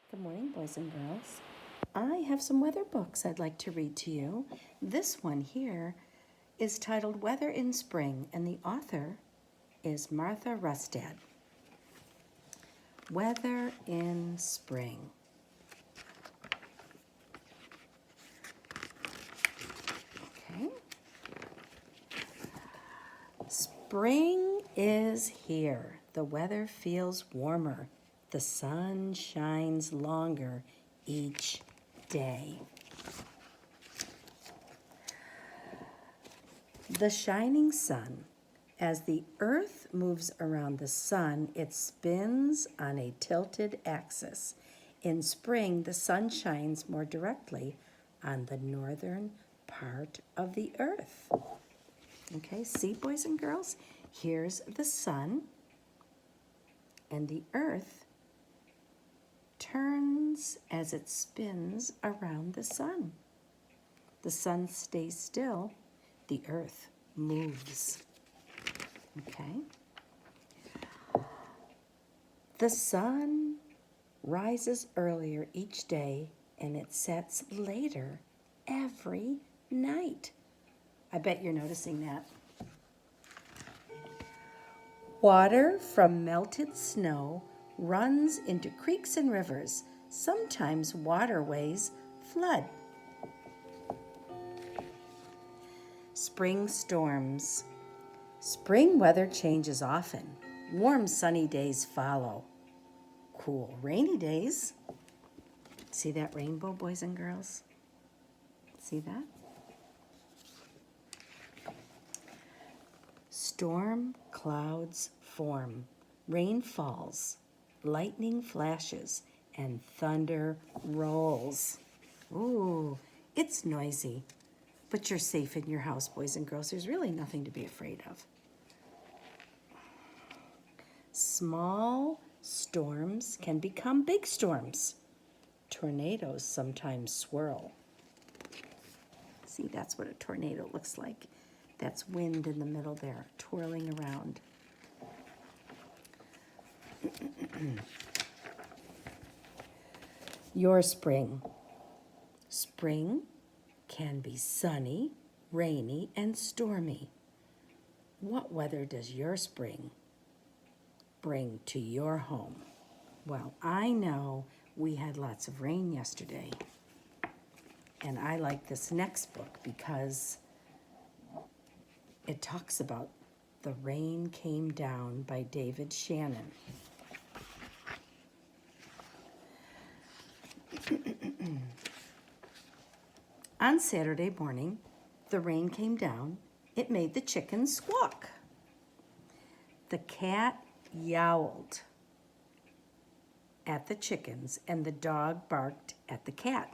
Good morning, boys and girls. I have some weather books I'd like to read to you. This one here is titled Weather in Spring, and the author is Martha Rustad. Weather in Spring. Okay. Spring is here. The weather feels warmer. The sun shines longer each day. The shining sun. As the earth moves around the sun, it spins on a tilted axis. In spring, the sun shines more directly on the northern part of the earth. Okay, see, boys and girls? Here's the sun, and the earth turns as it spins around the sun. The sun stays still, the earth moves. Okay. The sun rises earlier each day and it sets later every night. I bet you're noticing that. Water from melted snow runs into creeks and rivers. Sometimes waterways flood. Spring storms. Spring weather changes often. Warm, sunny days follow. Cool, rainy days. See that rainbow, boys and girls? See that? Storm clouds form. Rain falls. Lightning flashes. And thunder rolls. Ooh, it's noisy. But you're safe in your house, boys and girls. There's really nothing to be afraid of. Small storms can become big storms. Tornadoes sometimes swirl. See, that's what a tornado looks like. That's wind in the middle there, twirling around. Your spring. Spring can be sunny, rainy, and stormy. What weather does your spring bring to your home? Well, I know we had lots of rain yesterday, and I like this next book because it talks about The Rain Came Down by David Shannon. On Saturday morning, the rain came down. It made the chickens squawk. The cat yowled at the chickens, and the dog barked at the cat.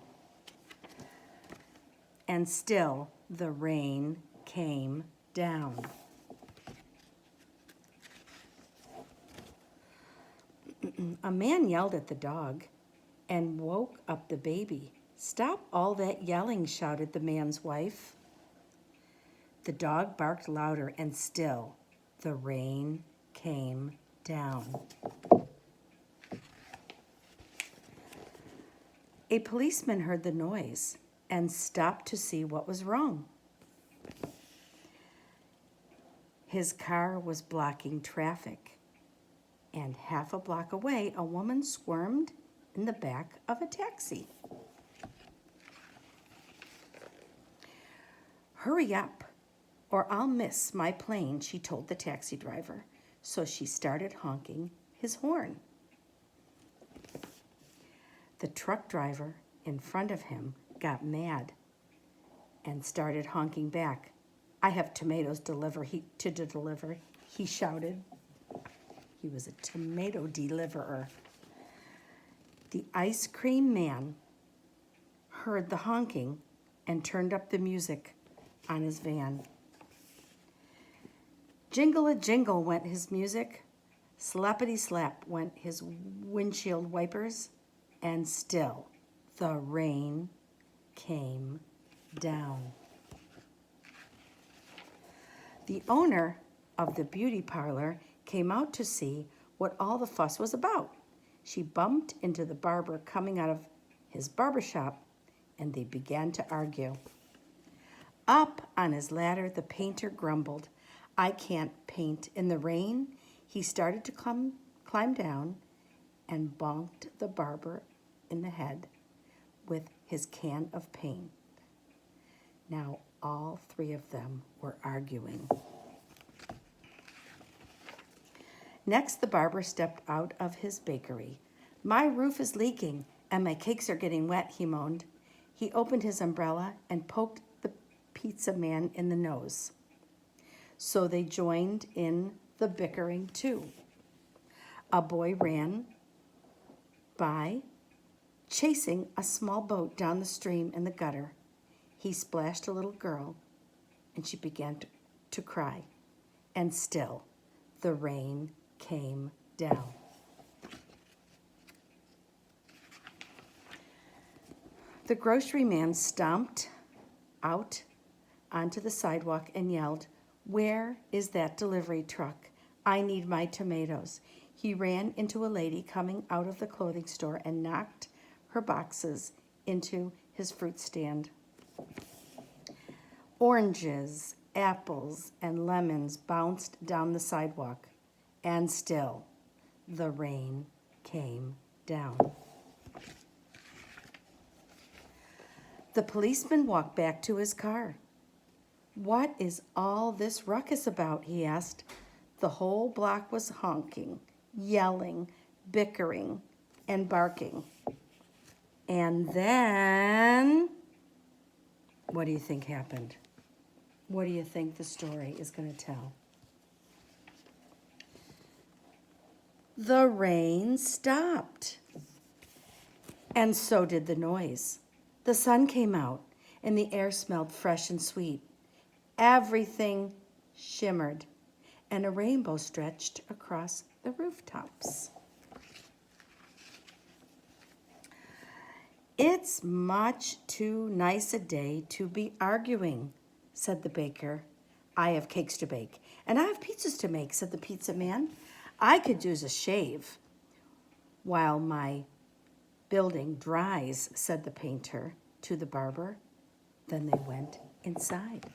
And still the rain came down. A man yelled at the dog and woke up the baby. "Stop all that yelling," shouted the man's wife. The dog barked louder, and still the rain came down. A policeman heard the noise and stopped to see what was wrong. His car was blocking traffic, and half a block away, a woman squirmed in the back of a taxi. "Hurry up, or I'll miss my plane," she told the taxi driver. So she started honking his horn. The truck driver in front of him got mad and started honking back. "I have tomatoes to deliver," he shouted. He was a tomato deliverer. The ice cream man heard the honking and turned up the music on his van. Jingle-a-jingle went his music. Slappity-slap went his windshield wipers. And still the rain came down. The owner of the beauty parlor came out to see what all the fuss was about. She bumped into the barber coming out of his barber shop, and they began to argue. Up on his ladder, the painter grumbled, "I can't paint in the rain." He started to climb down and bonked the barber in the head with his can of paint. Now all three of them were arguing. Next, the barber stepped out of his bakery. "My roof is leaking and my cakes are getting wet," he moaned. He opened his umbrella and poked the pizza man in the nose. So they joined in the bickering too. A boy ran by, chasing a small boat down the stream in the gutter. He splashed a little girl, and she began to cry. And still, the rain came down. The grocery man stomped out onto the sidewalk and yelled, "Where is that delivery truck? I need my tomatoes." He ran into a lady coming out of the clothing store and knocked her boxes into his fruit stand. Oranges, apples, and lemons bounced down the sidewalk, and still the rain came down. The policeman walked back to his car. "What is all this ruckus about?" he asked. The whole block was honking, yelling, bickering, and barking. And then, what do you think happened? What do you think the story is going to tell? The rain stopped. And so did the noise. The sun came out, and the air smelled fresh and sweet. Everything shimmered, and a rainbow stretched across the rooftops. "It's much too nice a day to be arguing," said the baker. "I have cakes to bake, and I have pizzas to make," said the pizza man. "I could use a shave while my building dries," said the painter to the barber. Then they went inside.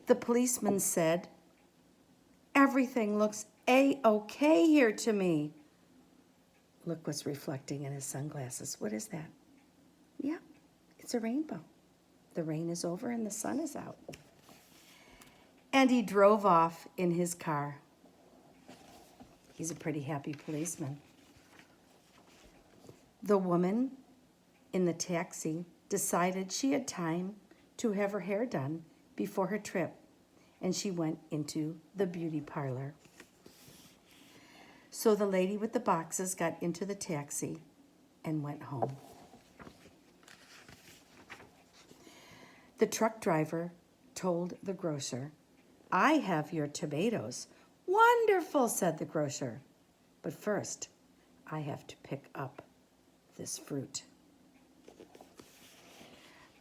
The policeman said, "Everything looks A-OK here to me." Look what's reflecting in his sunglasses. What is that? Yeah, it's a rainbow. The rain is over and the sun is out. And he drove off in his car. He's a pretty happy policeman. The woman in the taxi decided she had time to have her hair done before her trip, and she went into the beauty parlor. So the lady with the boxes got into the taxi and went home. The truck driver told the grocer, "I have your tomatoes." "Wonderful," said the grocer. "But first, I have to pick up this fruit."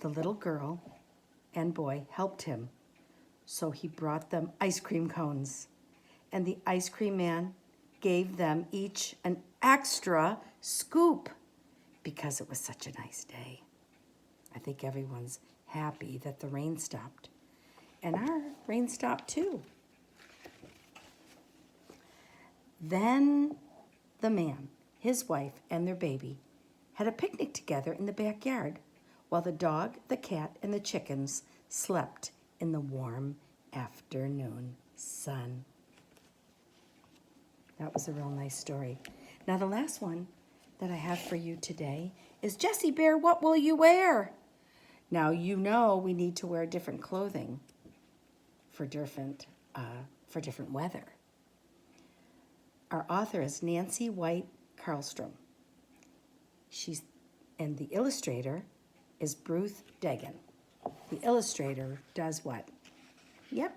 The little girl and boy helped him, so he brought them ice cream cones, and the ice cream man gave them each an extra scoop because it was such a nice day. I think everyone's happy that the rain stopped, and our rain stopped too. Then the man, his wife, and their baby had a picnic together in the backyard while the dog, the cat, and the chickens slept in the warm afternoon sun. That was a real nice story. Now the last one that I have for you today is Jessie Bear, What Will You Wear? Now you know we need to wear different clothing for different weather. Our author is Nancy White Carlstrom. And the illustrator is Bruce Degan. The illustrator does what? Yep,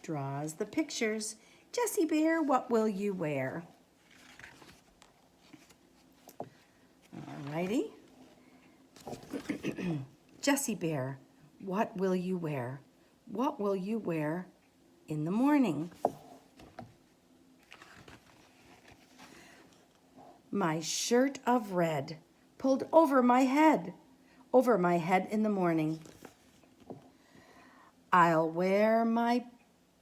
draws the pictures. Jessie Bear, what will you wear? Alrighty. Jessie Bear, what will you wear? What will you wear in the morning? my shirt of red pulled over my head in the morning. I'll wear my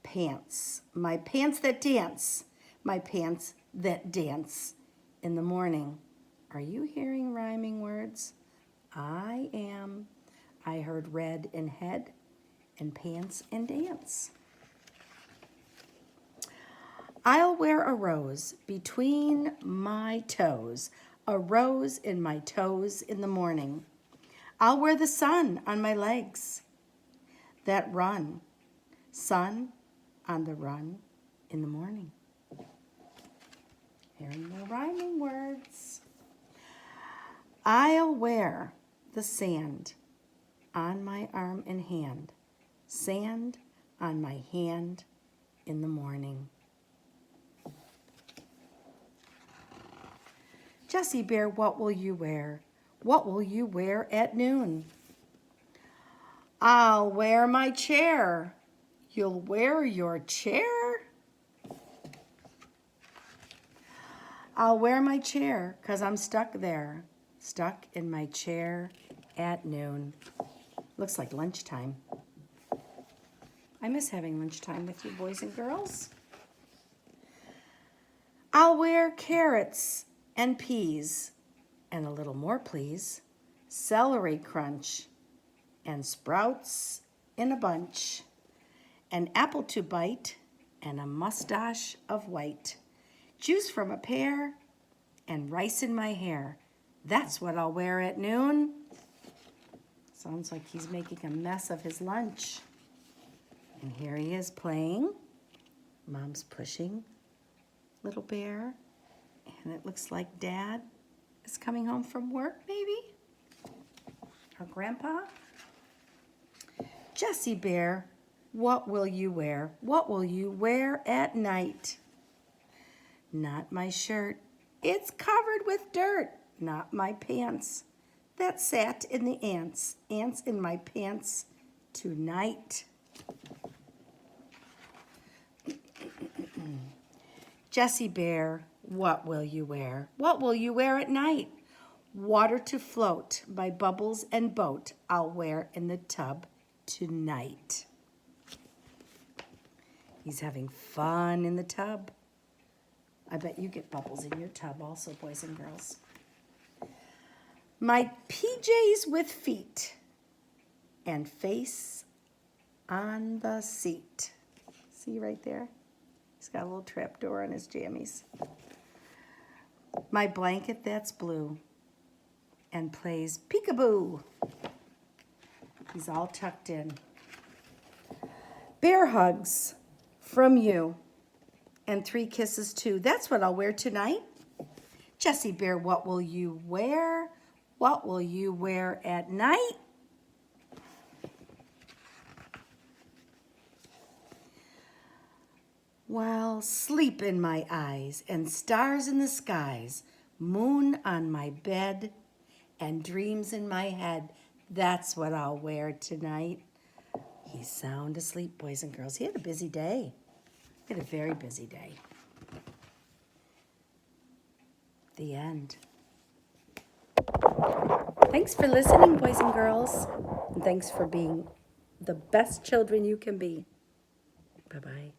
pants that dance, in the morning. Are you hearing rhyming words? I am. I heard red and head and pants and dance. I'll wear a rose between my toes, a rose in my toes in the morning. I'll wear the sun on my legs that run, sun on the run in the morning. Hearing the rhyming words. I'll wear the sand on my arm and hand, sand on my hand in the morning. Jessie Bear, what will you wear? What will you wear at noon? I'll wear my chair. You'll wear your chair? I'll wear my chair because I'm stuck there, stuck in my chair at noon. Looks like lunchtime. I miss having lunchtime with you boys and girls. I'll wear carrots and peas, and a little more, please, celery crunch, and sprouts in a bunch, an apple to bite, and a mustache of white, juice from a pear, and rice in my hair. That's what I'll wear at noon. Sounds like he's making a mess of his lunch. And here he is playing. Mom's pushing Little Bear. And it looks like Dad is coming home from work, maybe? Or Grandpa? Jessie Bear, what will you wear? What will you wear at night? Not my shirt. It's covered with dirt. Not my pants. That sat in the ants. Ants in my pants tonight. Jessie Bear, what will you wear? What will you wear at night? Water to float by bubbles and boat. I'll wear in the tub tonight. He's having fun in the tub. I bet you get bubbles in your tub also, boys and girls. My PJs with feet and face on the seat. See right there? He's got a little trap door on his jammies. My blanket that's blue and plays peekaboo. He's all tucked in. Bear hugs from you and 3 kisses too. That's what I'll wear tonight. Jessie Bear, what will you wear? What will you wear at night? While sleep in my eyes and stars in the skies, moon on my bed and dreams in my head, that's what I'll wear tonight. He's sound asleep, boys and girls. He had a busy day. He had a very busy day. The end. Thanks for listening, boys and girls. And thanks for being the best children you can be. Bye-bye.